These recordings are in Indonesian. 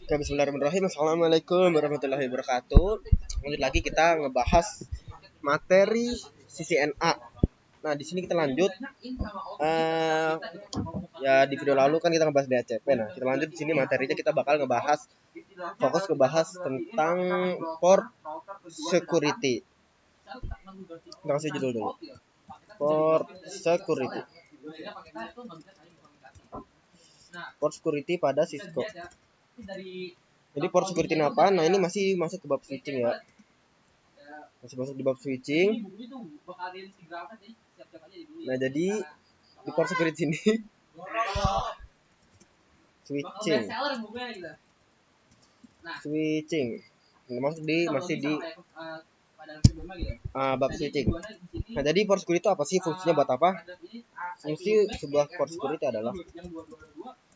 Oke, bismillahirrahmanirrahim. Assalamualaikum warahmatullahi wabarakatuh. Lanjut lagi kita ngebahas materi CCNA. Nah, di sini kita lanjut. Ya di video lalu kan kita ngebahas DHCP. Nah, kita lanjut di sini materinya kita bakal fokus ngebahas tentang port security. Kita kasih judul dulu. Port security. Port security pada Cisco. Jadi port security ini apa? Nah, ini masih masuk ke bab switching ya. Masih masuk di bab switching. Nah, jadi di port security ini switching. Masih di bab switching. Nah, jadi port security itu apa sih? Fungsinya buat apa? Fungsi sebuah port security adalah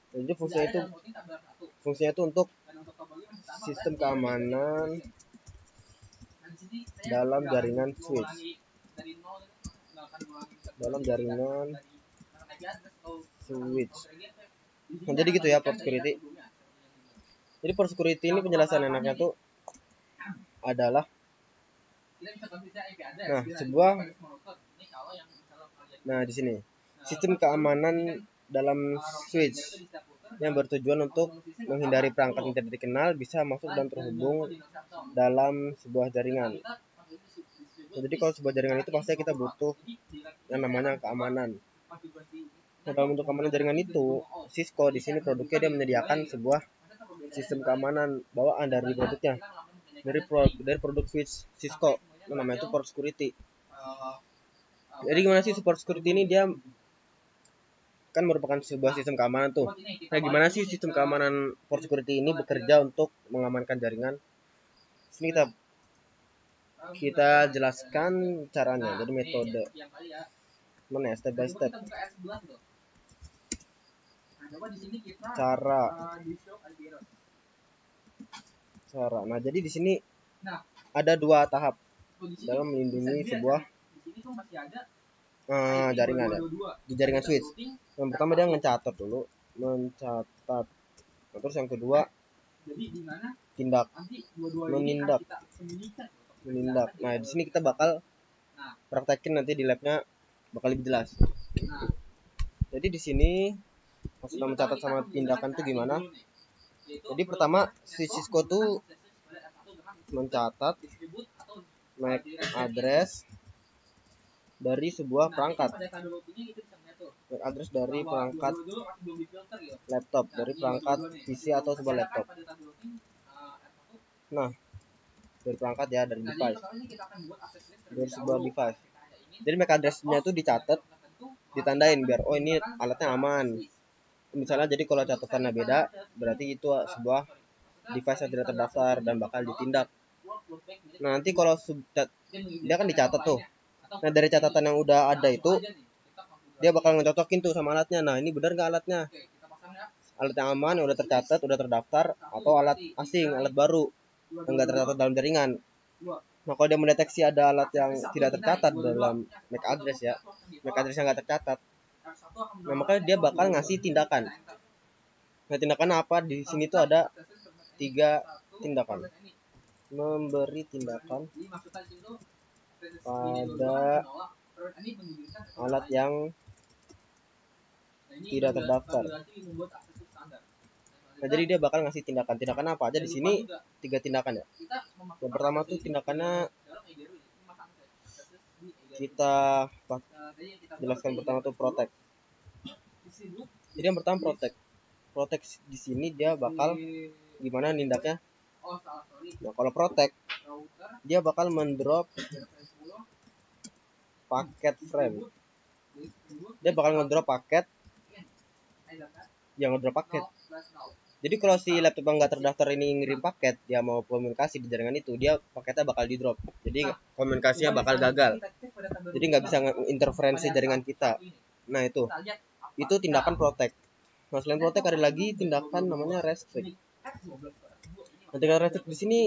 jadi fungsinya itu untuk sistem keamanan dalam jaringan switch. Nah, jadi gitu ya port security. Jadi port security ini penjelasan enaknya tuh adalah di sini sistem keamanan dalam switch yang bertujuan untuk menghindari perangkat yang tidak dikenal bisa masuk dan terhubung dalam sebuah jaringan. Nah, jadi kalau sebuah jaringan itu pasti kita butuh yang namanya keamanan. Nah, dalam untuk keamanan jaringan itu, Cisco di sini produknya dia menyediakan sebuah sistem keamanan bawaan dari produknya, dari produk switch Cisco, namanya itu port security. Jadi gimana sih port security ini? Dia kan merupakan sebuah sistem keamanan tuh. Nah, gimana sih sistem keamanan port security ini bekerja untuk mengamankan jaringan? Sini kita jelaskan caranya. Jadi metode mana ya, step by step. Cara. Nah, jadi di sini ada dua tahap dalam melindungi sebuah jaringan ya. Di jaringan switch. Yang pertama dia mencatat. Nah, terus yang kedua menindak. Nah, di sini kita bakal praktekin nanti di labnya bakal lebih jelas. Jadi di sini maksudnya mencatat sama tindakan itu gimana? Jadi pertama si Cisco tuh mencatat MAC address dari sebuah perangkat. MAC address dari perangkat laptop, dari perangkat PC atau sebuah laptop. Nah, dari perangkat ya, dari device. Dari sebuah device. Jadi MAC address-nya itu dicatat, ditandain biar ini alatnya aman. Misalnya jadi kalau catatannya beda, berarti itu sebuah device yang tidak terdaftar dan bakal ditindak. Nah, nanti kalau dia kan dicatat tuh. Nah, dari catatan yang udah ada itu dia bakal ngecocokin tuh sama alatnya. Nah, ini benar nggak alatnya? Alat yang aman, yang udah tercatat, udah terdaftar, atau alat asing, alat baru yang nggak tercatat dalam jaringan. Nah, kalau dia mendeteksi ada alat yang tidak tercatat dalam MAC address ya, MAC address yang nggak tercatat, nah makanya dia bakal ngasih tindakan. Nah, tindakan apa? Di sini tuh ada 3 tindakan. Memberi tindakan pada alat yang tidak terdaftar. Nah, jadi dia bakal ngasih tindakan apa aja di sini? 3 tindakan ya. Yang pertama tuh tindakannya kita jelaskan pertama tuh protect. Jadi yang pertama protect. Protect di sini dia bakal gimana nindaknya? Nah, kalau protect dia bakal mendrop paket frame. Dia bakal ngedrop paket yang ngedrop paket. Jadi kalau si laptop yang nggak terdaftar ini ngirim paket, dia mau komunikasi di jaringan itu, dia paketnya bakal di drop. Jadi komunikasinya bakal gagal. Jadi nggak bisa interferensi jaringan kita. Nah, itu tindakan protect. Nah, selain protect ada lagi tindakan namanya restrict. Nah, tindakan restrict di sini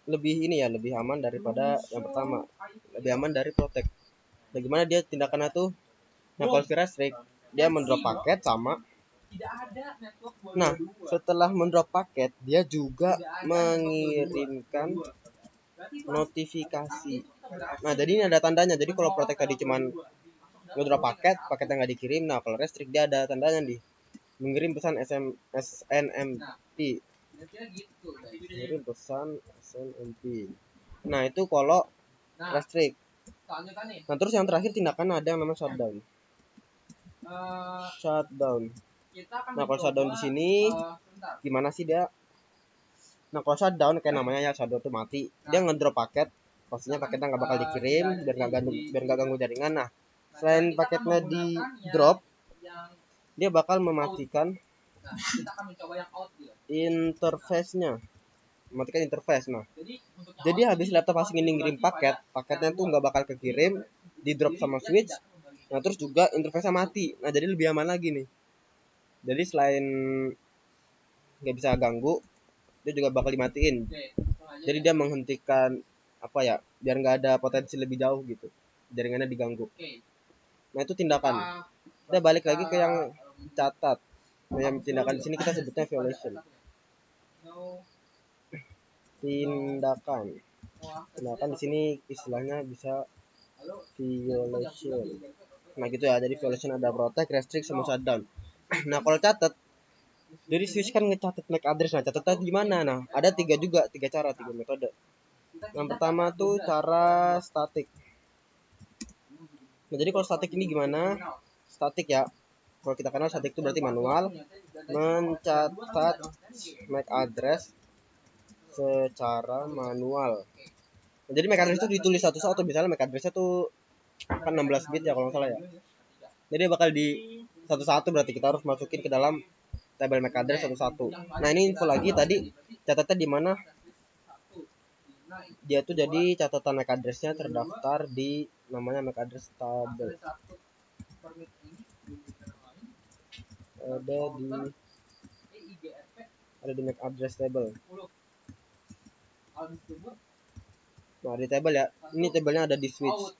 lebih aman daripada yang pertama, lebih aman dari protect. Bagaimana dia tindakannya tuh? Nah, kalau restrict dia mendrop paket sama Nah, setelah mendrop paket, dia juga mengirimkan notifikasi. Nah, jadi ini ada tandanya. Jadi kalau Protect tadi cuman ngedrop paket, paketnya nggak dikirim. Nah, kalau Restrict dia ada tandanya nih. Mengirim pesan SNMP. Mengirim pesan SNMP. Nah, itu kalau Restrict. Nah, terus yang terakhir tindakan ada yang namanya shutdown. Shutdown. Nah, kalau shutdown di sini gimana sih dia? Nah, kalau shutdown kayak namanya ya, shutdown tuh mati. Dia ngedrop paket, pastinya paketnya nggak bakal dikirim biar nggak ganggu jaringan. Nah, selain paketnya di drop, dia bakal mematikan interface-nya. Mematikan interface. Nah, jadi habis laptop asing ini ngirim paket, paketnya tuh nggak bakal kekirim, di drop sama switch. Nah, terus juga interface-nya mati. Nah, jadi lebih aman lagi nih. Jadi selain nggak bisa ganggu, dia juga bakal dimatiin. Jadi dia menghentikan apa ya, biar nggak ada potensi lebih jauh gitu, jaringannya diganggu. Nah, itu tindakan. Kita balik lagi ke yang catat. Nah, yang tindakan di sini kita sebutnya violation. Tindakan di sini istilahnya bisa violation. Nah, gitu ya. Jadi violation ada protect, restrict, sama shutdown. Nah, kalau catat, jadi switch kan ngecatat MAC address. Nah, catatnya gimana? Nah, ada tiga cara, tiga metode. Yang pertama tuh cara statik. Nah, jadi kalau statik ini gimana? Statik ya. Kalau kita kenal statik itu berarti manual, mencatat MAC address secara manual. Nah, jadi MAC address itu ditulis satu-satu. Misalnya MAC addressnya tuh kan 16 bit ya kalau nggak salah ya. Jadi bakal di satu-satu, berarti kita harus masukin ke dalam tabel MAC address satu-satu. Nah, ini info lagi tadi catatnya di mana? Dia tuh jadi catatan MAC address-nya terdaftar di namanya MAC address table. Ada di MAC address table. Nah, di table ya. Ini tabelnya ada di switch.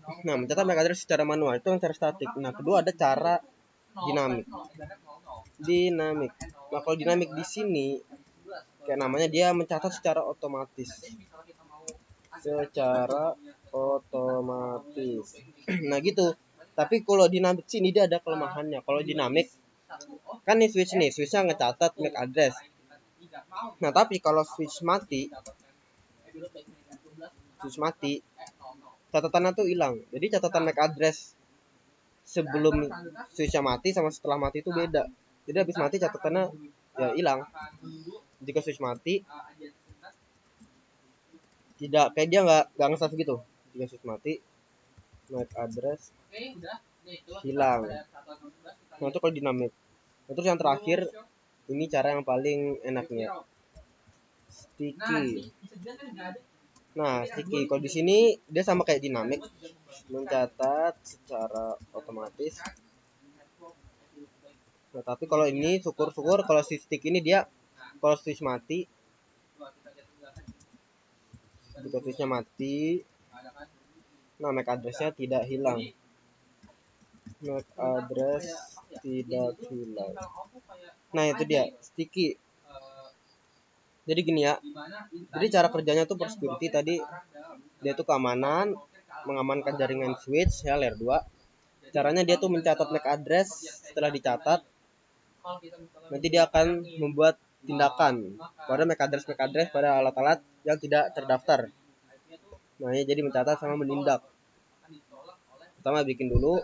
Nah, mencatat MAC address secara manual itu yang cara statik. Nah, kedua ada cara dinamik. Nah, kalau dinamik di sini kayak namanya dia mencatat secara otomatis. Nah, gitu. Tapi kalau dinamik sini dia ada kelemahannya. Kalau dinamik kan nih switchnya ngecatat MAC address. Nah, tapi kalau switch mati, catatannya tuh hilang. Jadi catatan MAC address sebelum switchnya mati sama setelah mati itu beda. Jadi habis mati catatannya ya hilang. Jika switch mati, tidak, kayak dia nggak nge-save gitu. Jika switch mati, MAC address hilang. Nah, itu kalau dinamik. Nah, terus yang terakhir, ini cara yang paling enaknya, sticky. Nah, sticky kalau di sini dia sama kayak dinamik, mencatat secara otomatis. Nah, tapi kalau ini syukur-syukur kalau si stick ini dia kalau switch mati, jika switchnya mati, nah MAC address-nya tidak hilang. MAC address tidak hilang. Nah, itu dia sticky. Jadi gini ya. Jadi cara kerjanya tuh security tadi dia tuh keamanan, mengamankan jaringan switch ya layer 2. Caranya dia tuh mencatat MAC address. Setelah dicatat, nanti dia akan membuat tindakan pada MAC address pada alat-alat yang tidak terdaftar. Nah, ya jadi mencatat sama menindak. Pertama bikin dulu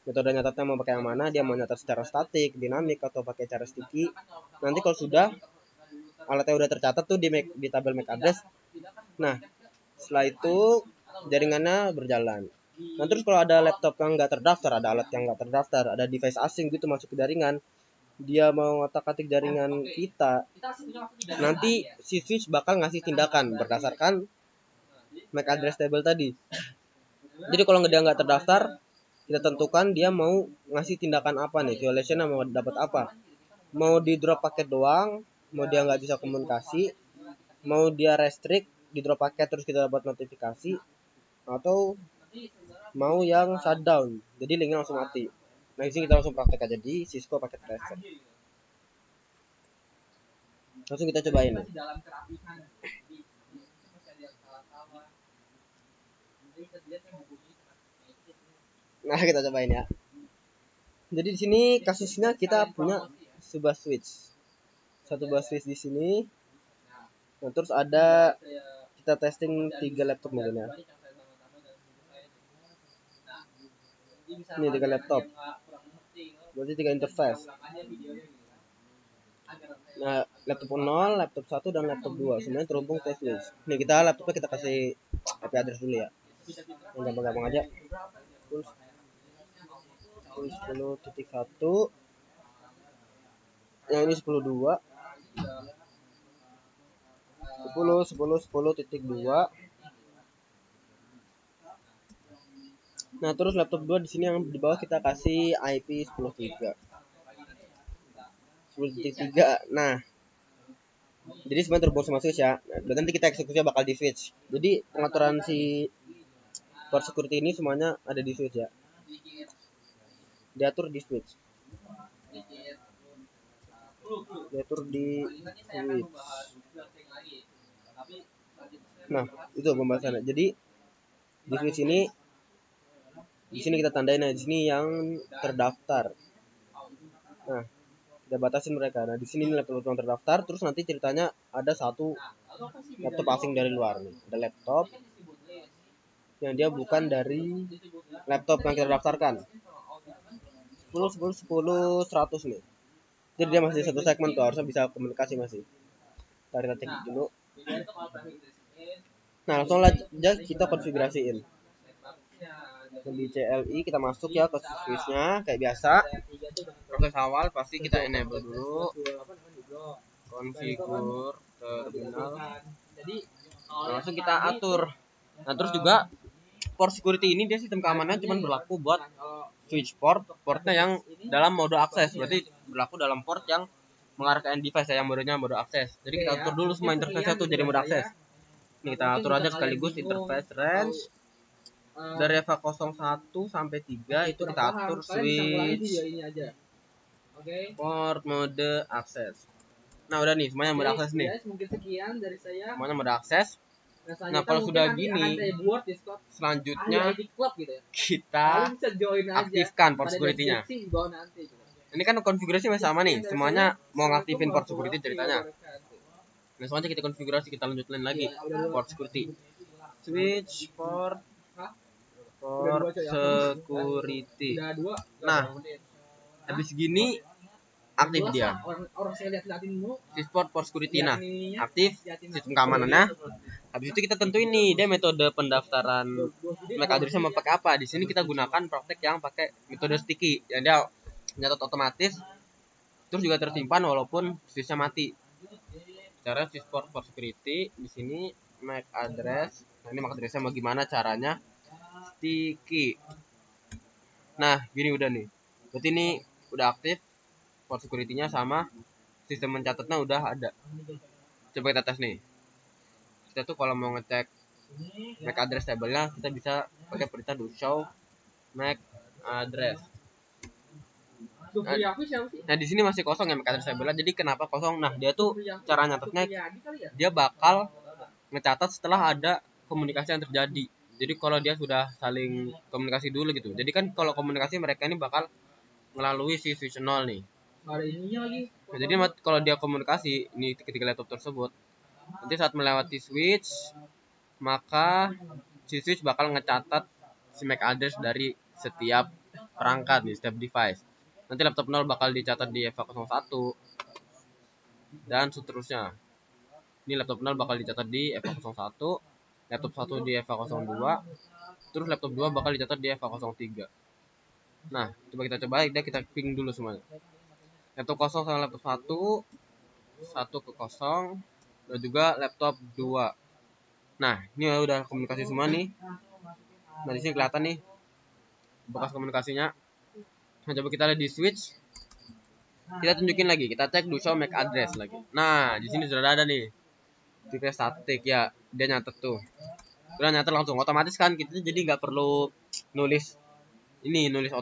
metode nyatatnya mau pakai yang mana, dia mau nyatat secara statik, dinamik, atau pakai cara sticky. Nanti kalau sudah alatnya udah tercatat tuh di tabel MAC address. Nah, setelah itu jaringannya berjalan. Nah, terus kalau ada laptop yang nggak terdaftar, ada alat yang nggak terdaftar, ada device asing gitu masuk ke jaringan, dia mau ngotak-atik jaringan kita, nanti si switch bakal ngasih tindakan berdasarkan MAC address table tadi. Jadi kalau dia nggak terdaftar, kita tentukan dia mau ngasih tindakan apa nih, violation mau dapat apa. Mau di drop paket doang, mau dia nggak bisa komunikasi, mau dia restrict, di drop paket terus kita dapat notifikasi, atau mau yang shutdown, jadi linknya langsung mati. Nah di sini kita langsung praktek aja di Cisco Packet Tracer. Langsung kita cobain nih. Nah kita cobain ya. Jadi di sini kasusnya kita punya sebuah switch, satu buah switch di sini. Nah terus ada kita testing 3 laptop mungkin ya. Ini 3 laptop, berarti 3 interface. Nah laptop 0, laptop 1 dan laptop 2 semuanya terhubung ke switch. Nih kita laptopnya kita kasih IP address dulu ya, yang gampang-gampang aja. Terus 10.1, yang ini 10.2, 10.10.10.2. Nah, terus laptop 2 di sini yang di bawah kita kasih IP 10.3. 10.3. Nah, jadi semuanya terhubung sama switch ya. Nah, nanti kita eksekusinya bakal di switch. Jadi pengaturan si port security ini semuanya ada di switch ya. Diatur di switch. Diatur di switch. Nah, itu pembahasannya. Jadi di switch ini di sini kita tandain, nah di sini yang terdaftar. Nah, kita batasin mereka. Nah, di sini laptop yang terdaftar. Terus nanti ceritanya ada satu laptop asing dari luar nih. Ada laptop yang dia bukan dari laptop yang kita daftarkan. 10 nih. Jadi dia masih satu segmen tuh, harusnya bisa komunikasi masih. Kita cek dulu. Nah, langsung aja kita konfigurasiin. Di CLI kita masuk ya ke switchnya kayak biasa. Proses awal pasti kita enable dulu, konfigur terminal. Nah, langsung kita atur. Nah terus juga port security ini dia sistem keamanannya cuma berlaku buat switch portnya yang dalam mode akses. Berarti berlaku dalam port yang mengarah ke end device yang modenya mode akses. Jadi kita atur dulu semua interface-nya tuh jadi mode akses. Ini kita atur aja sekaligus interface range. Dari EVA 01 sampai 3 itu kita atur switch port mode akses. Nah udah nih semuanya mode akses nih. Semuanya mode akses. Nah kalau sudah gini, selanjutnya kita aktifkan port security-nya. Ini kan konfigurasi masih sama nih, semuanya mau ngaktifin port security ceritanya. Nah semuanya kita konfigurasi, kita lanjutin lagi port security. Switch port security. Nah habis gini aktif dia. Switch port security, nah aktif sistem keamanannya. Habis itu kita tentuin nih dia metode pendaftaran MAC address mau pakai apa. Di sini kita gunakan praktek yang pakai metode sticky yang dia nyatat otomatis terus juga tersimpan walaupun switchnya mati. Cara switch port security di sini MAC address. Nah ini MAC addressnya mau gimana caranya? Sticky. Nah gini udah nih. Berarti ini udah aktif port security-nya sama sistem mencatatnya udah ada. Coba kita tes nih. Kita tuh kalau mau ngecek MAC address table-nya kita bisa pakai perintah do show MAC address. Nah di sini masih kosong ya MAC address table-nya. Jadi kenapa kosong? Nah dia tuh cara nyatetnya dia bakal ngecatat setelah ada komunikasi yang terjadi. Jadi kalau dia sudah saling komunikasi dulu gitu. Jadi kan kalau komunikasi mereka ini bakal melalui si switch 0 nih. Nah, jadi kalau dia komunikasi ini ketiga laptop tersebut, nanti saat melewati switch, maka si switch bakal ngecatat si MAC address dari setiap perangkat nih, setiap device. Nanti laptop 0 bakal dicatat di EVA 01 dan seterusnya. Ini laptop 0 bakal dicatat di EVA 01, laptop 1 di EVA 02, terus laptop 2 bakal dicatat di EVA 03. Nah, coba kita coba kita ping dulu semuanya. Laptop 0 sama laptop 1 ke 0 dan juga laptop 2. Nah, ini udah komunikasi semua nih. Nah, di sini kelihatan nih bekas komunikasinya. Nah, coba kita lihat di switch. Kita tunjukin lagi, kita cek do show MAC address lagi. Nah, di sini sudah ada nih. Kita statik ya, dia nyatet tuh. Udah nyatet langsung otomatis kan kita jadi nggak perlu nulis ini nulis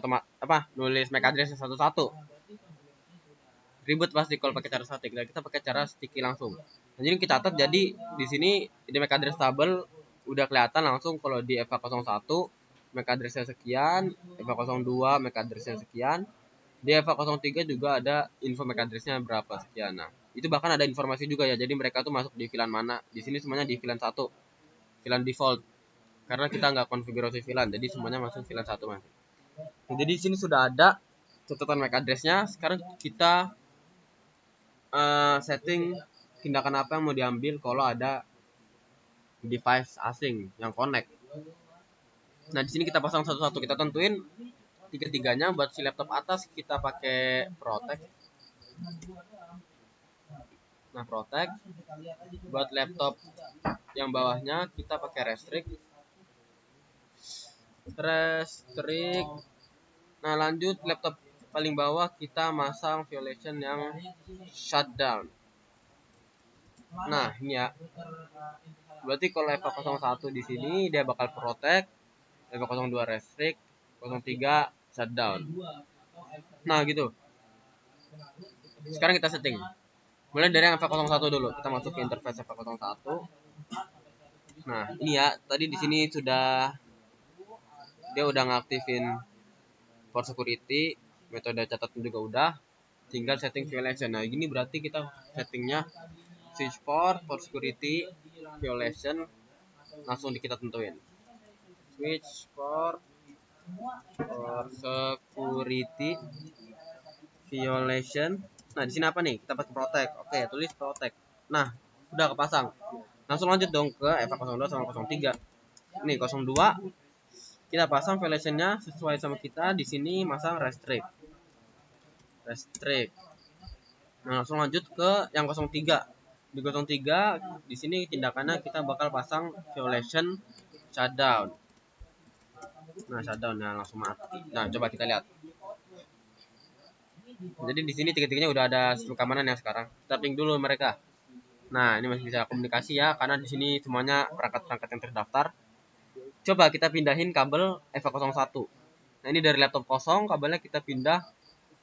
nulis MAC address satu-satu. Ribet pasti kalau pakai cara static. Nah, kita pakai cara sticky langsung. Nah, jadi kita catat, jadi di sini di MAC address table udah kelihatan langsung kalau di EVA01 MAC address-nya sekian, EVA02 MAC address-nya sekian. Di EVA03 juga ada info MAC address-nya berapa sekian. Nah, itu bahkan ada informasi juga ya. Jadi mereka tuh masuk di VLAN mana. Di sini semuanya di VLAN 1. VLAN default. Karena kita nggak konfigurasi VLAN, jadi semuanya masuk VLAN 1 masih. Nah, jadi di sini sudah ada catatan MAC address-nya. Sekarang kita setting tindakan apa yang mau diambil kalau ada device asing yang connect. Nah, di sini kita pasang satu-satu, kita tentuin tiga-tiganya. Buat si laptop atas kita pakai protect. Nah, protect. Buat laptop yang bawahnya kita pakai restrict. Nah, lanjut laptop paling bawah kita masang violation yang shutdown. Nah, ini ya. Berarti kalau EVA01 di sini dia bakal protect, EVA02 restrict, 03 shutdown. Nah, gitu. Sekarang kita setting. Mulai dari yang EVA01 dulu. Kita masuk ke interface EVA01. Nah, ini ya. Tadi di sini dia udah ngaktifin for security, metode catatan juga udah. Tinggal setting violation. Nah, gini berarti kita settingnya switch for security violation langsung kita tentuin. Switch for security violation. Nah, di sini apa nih? Kita pakai protect. Oke, tulis protect. Nah, udah kepasang. Langsung lanjut dong ke EVA02 sama 03. Nih 02 kita pasang violationnya sesuai sama kita. Di sini masang restrict. Nah, langsung lanjut ke yang 03. Di 03 di sini tindakannya kita bakal pasang violation shutdown. Nah, shutdown langsung mati. Nah, coba kita lihat. Jadi di sini tiga-tiganya udah ada struktur keamanan ya sekarang. Kita ping dulu mereka. Nah, ini masih bisa komunikasi ya, karena di sini semuanya perangkat-perangkat yang terdaftar. Coba kita pindahin kabel EVA01. Nah, ini dari laptop kosong, kabelnya kita pindah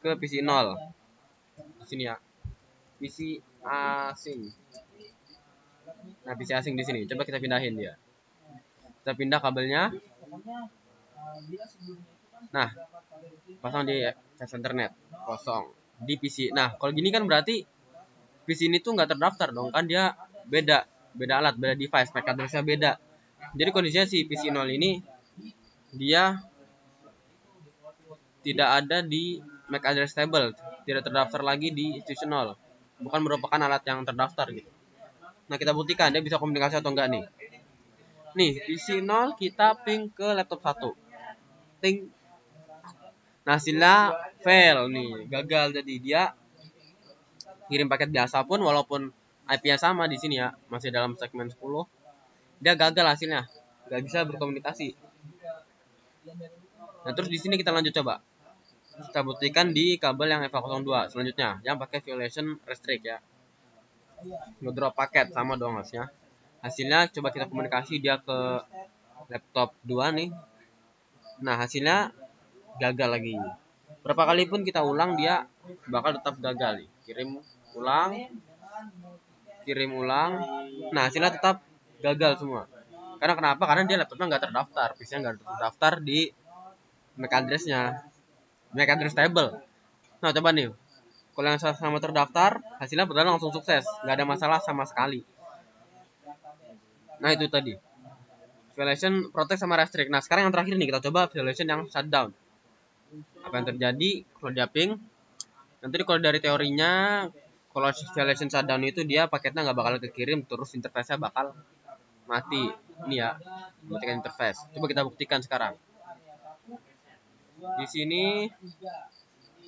ke PC 0. Di sini ya. PC asing. Nah, PC asing di sini. Coba kita pindahin dia. Kita pindah kabelnya. Nah, pasang di access internet kosong di PC. Nah, kalau gini kan berarti PC ini tuh nggak terdaftar dong, kan dia beda alat, beda device, MAC address-nya beda. Jadi kondisinya si PC 0 ini dia tidak ada di MAC address table, tidak terdaftar lagi di institutional, bukan merupakan alat yang terdaftar gitu. Nah, kita buktikan dia bisa komunikasi atau enggak nih. Nih, PC 0 kita ping ke laptop 1. Ping. Nah, hasilnya fail nih, gagal. Jadi dia kirim paket biasa pun walaupun IP-nya sama di sini ya, masih dalam segmen 10, dia gagal hasilnya, nggak bisa berkomunikasi. Nah, terus di sini kita lanjut coba. Kita buktikan di kabel yang EVA02 selanjutnya, yang pakai violation restrict ya. Ngedrop paket sama dong hasilnya. Hasilnya coba kita komunikasi dia ke laptop 2 nih. Nah, hasilnya gagal lagi. Berapa kali pun kita ulang dia bakal tetap gagal nih. Kirim ulang. Nah, hasilnya tetap gagal semua. Karena kenapa? Karena dia laptopnya nggak terdaftar, PC-nya nggak terdaftar di MAC address-nya, MAC address table. Nah, coba nih, kalau yang sama terdaftar, hasilnya benar langsung sukses, nggak ada masalah sama sekali. Nah, itu tadi violation, protect sama restrict. Nah, sekarang yang terakhir nih, kita coba violation yang shutdown. Apa yang terjadi kalau dia ping? Nanti kalau dari teorinya, kalau violation shutdown itu dia paketnya nggak bakal kekirim, terus interface-nya bakal mati. Ini ya, mematikan interface. Coba kita buktikan sekarang. Di sini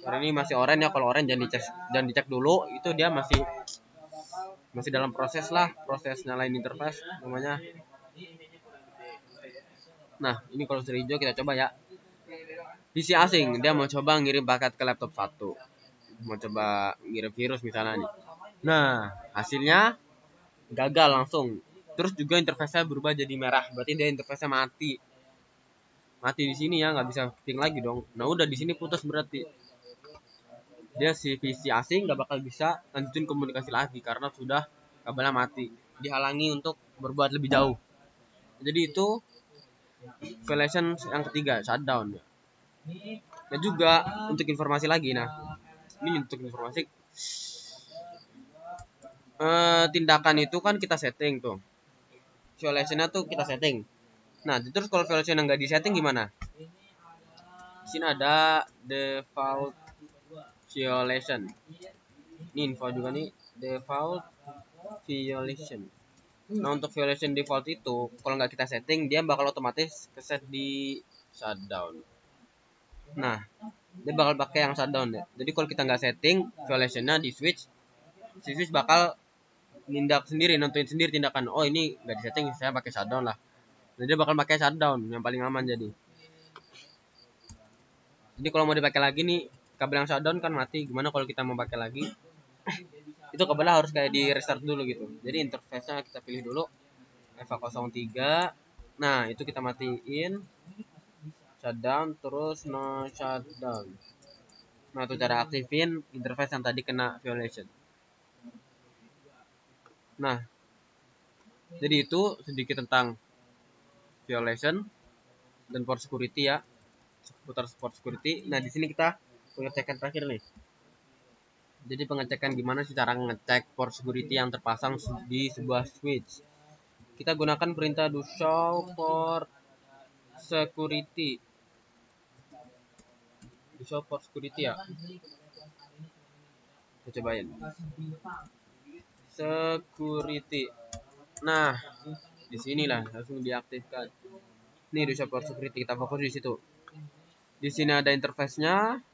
ini masih orange ya. Kalau orange jangan dicek dulu, itu dia masih dalam proses nyalain interface namanya. Nah, ini kalau sudah hijau kita coba ya. PC asing, dia mau coba ngirim paket ke laptop 1. Mau coba ngirim virus misalnya nih. Nah, hasilnya gagal langsung. Terus juga interface-nya berubah jadi merah, berarti dia interface-nya mati mati di sini ya, nggak bisa ping lagi dong. Nah udah di sini putus berarti dia si VC asing nggak bakal bisa lanjutin komunikasi lagi karena sudah kabelnya mati, dihalangi untuk berbuat lebih jauh. Jadi itu violation yang ketiga, shutdown. Dan juga untuk informasi lagi, nah ini untuk informasi, tindakan itu kan kita setting tuh, violationnya tuh kita setting. Nah terus kalau violation yang nggak di setting gimana? Di sini ada default violation. Ini info juga nih, default violation. Nah untuk violation default itu kalau nggak kita setting dia bakal otomatis keset di shutdown. Nah dia bakal pakai yang shutdown ya. Jadi kalau kita nggak setting violationnya di switch, si switch bakal nindak sendiri, nentuin sendiri tindakan. Oh ini nggak di setting, saya pakai shutdown lah. Nah dia bakal pakai shutdown yang paling aman jadi. Jadi kalau mau dipakai lagi nih, kabel yang shutdown kan mati. Gimana kalau kita mau pakai lagi? Itu kabelnya harus kayak di restart dulu gitu. Jadi interface-nya kita pilih dulu EVA03. Nah itu kita matiin shutdown, terus no shutdown. Nah itu cara aktifin interface yang tadi kena violation. Nah jadi itu sedikit tentang violation dan port security ya, seputar port security. Nah di sini kita pengecekan terakhir nih. Jadi pengecekan gimana sih cara ngecek port security yang terpasang di sebuah switch. Kita gunakan perintah do show port security. Do show port security ya. Kita cobain. Security. Nah, di sinilah langsung diaktifkan. Nih do show port security, kita fokus di situ. Di sini ada interface-nya.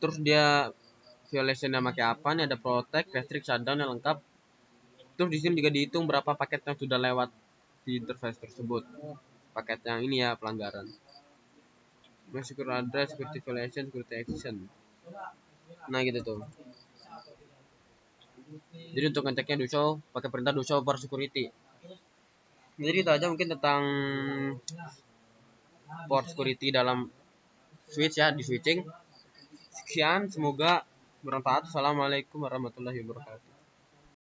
Terus dia violation-nya pakai apa? Nih ada protect, restrict, shutdown yang lengkap. Terus di sini juga dihitung berapa paket yang sudah lewat di interface tersebut. Paket yang ini ya pelanggaran. Security address, security violation, security action. Nah gitu tuh. Jadi untuk ngeceknya do show pakai perintah do show port security. Jadi itu aja mungkin tentang port security dalam switch ya, di switching. Sekian, semoga bermanfaat. Assalamualaikum warahmatullahi wabarakatuh.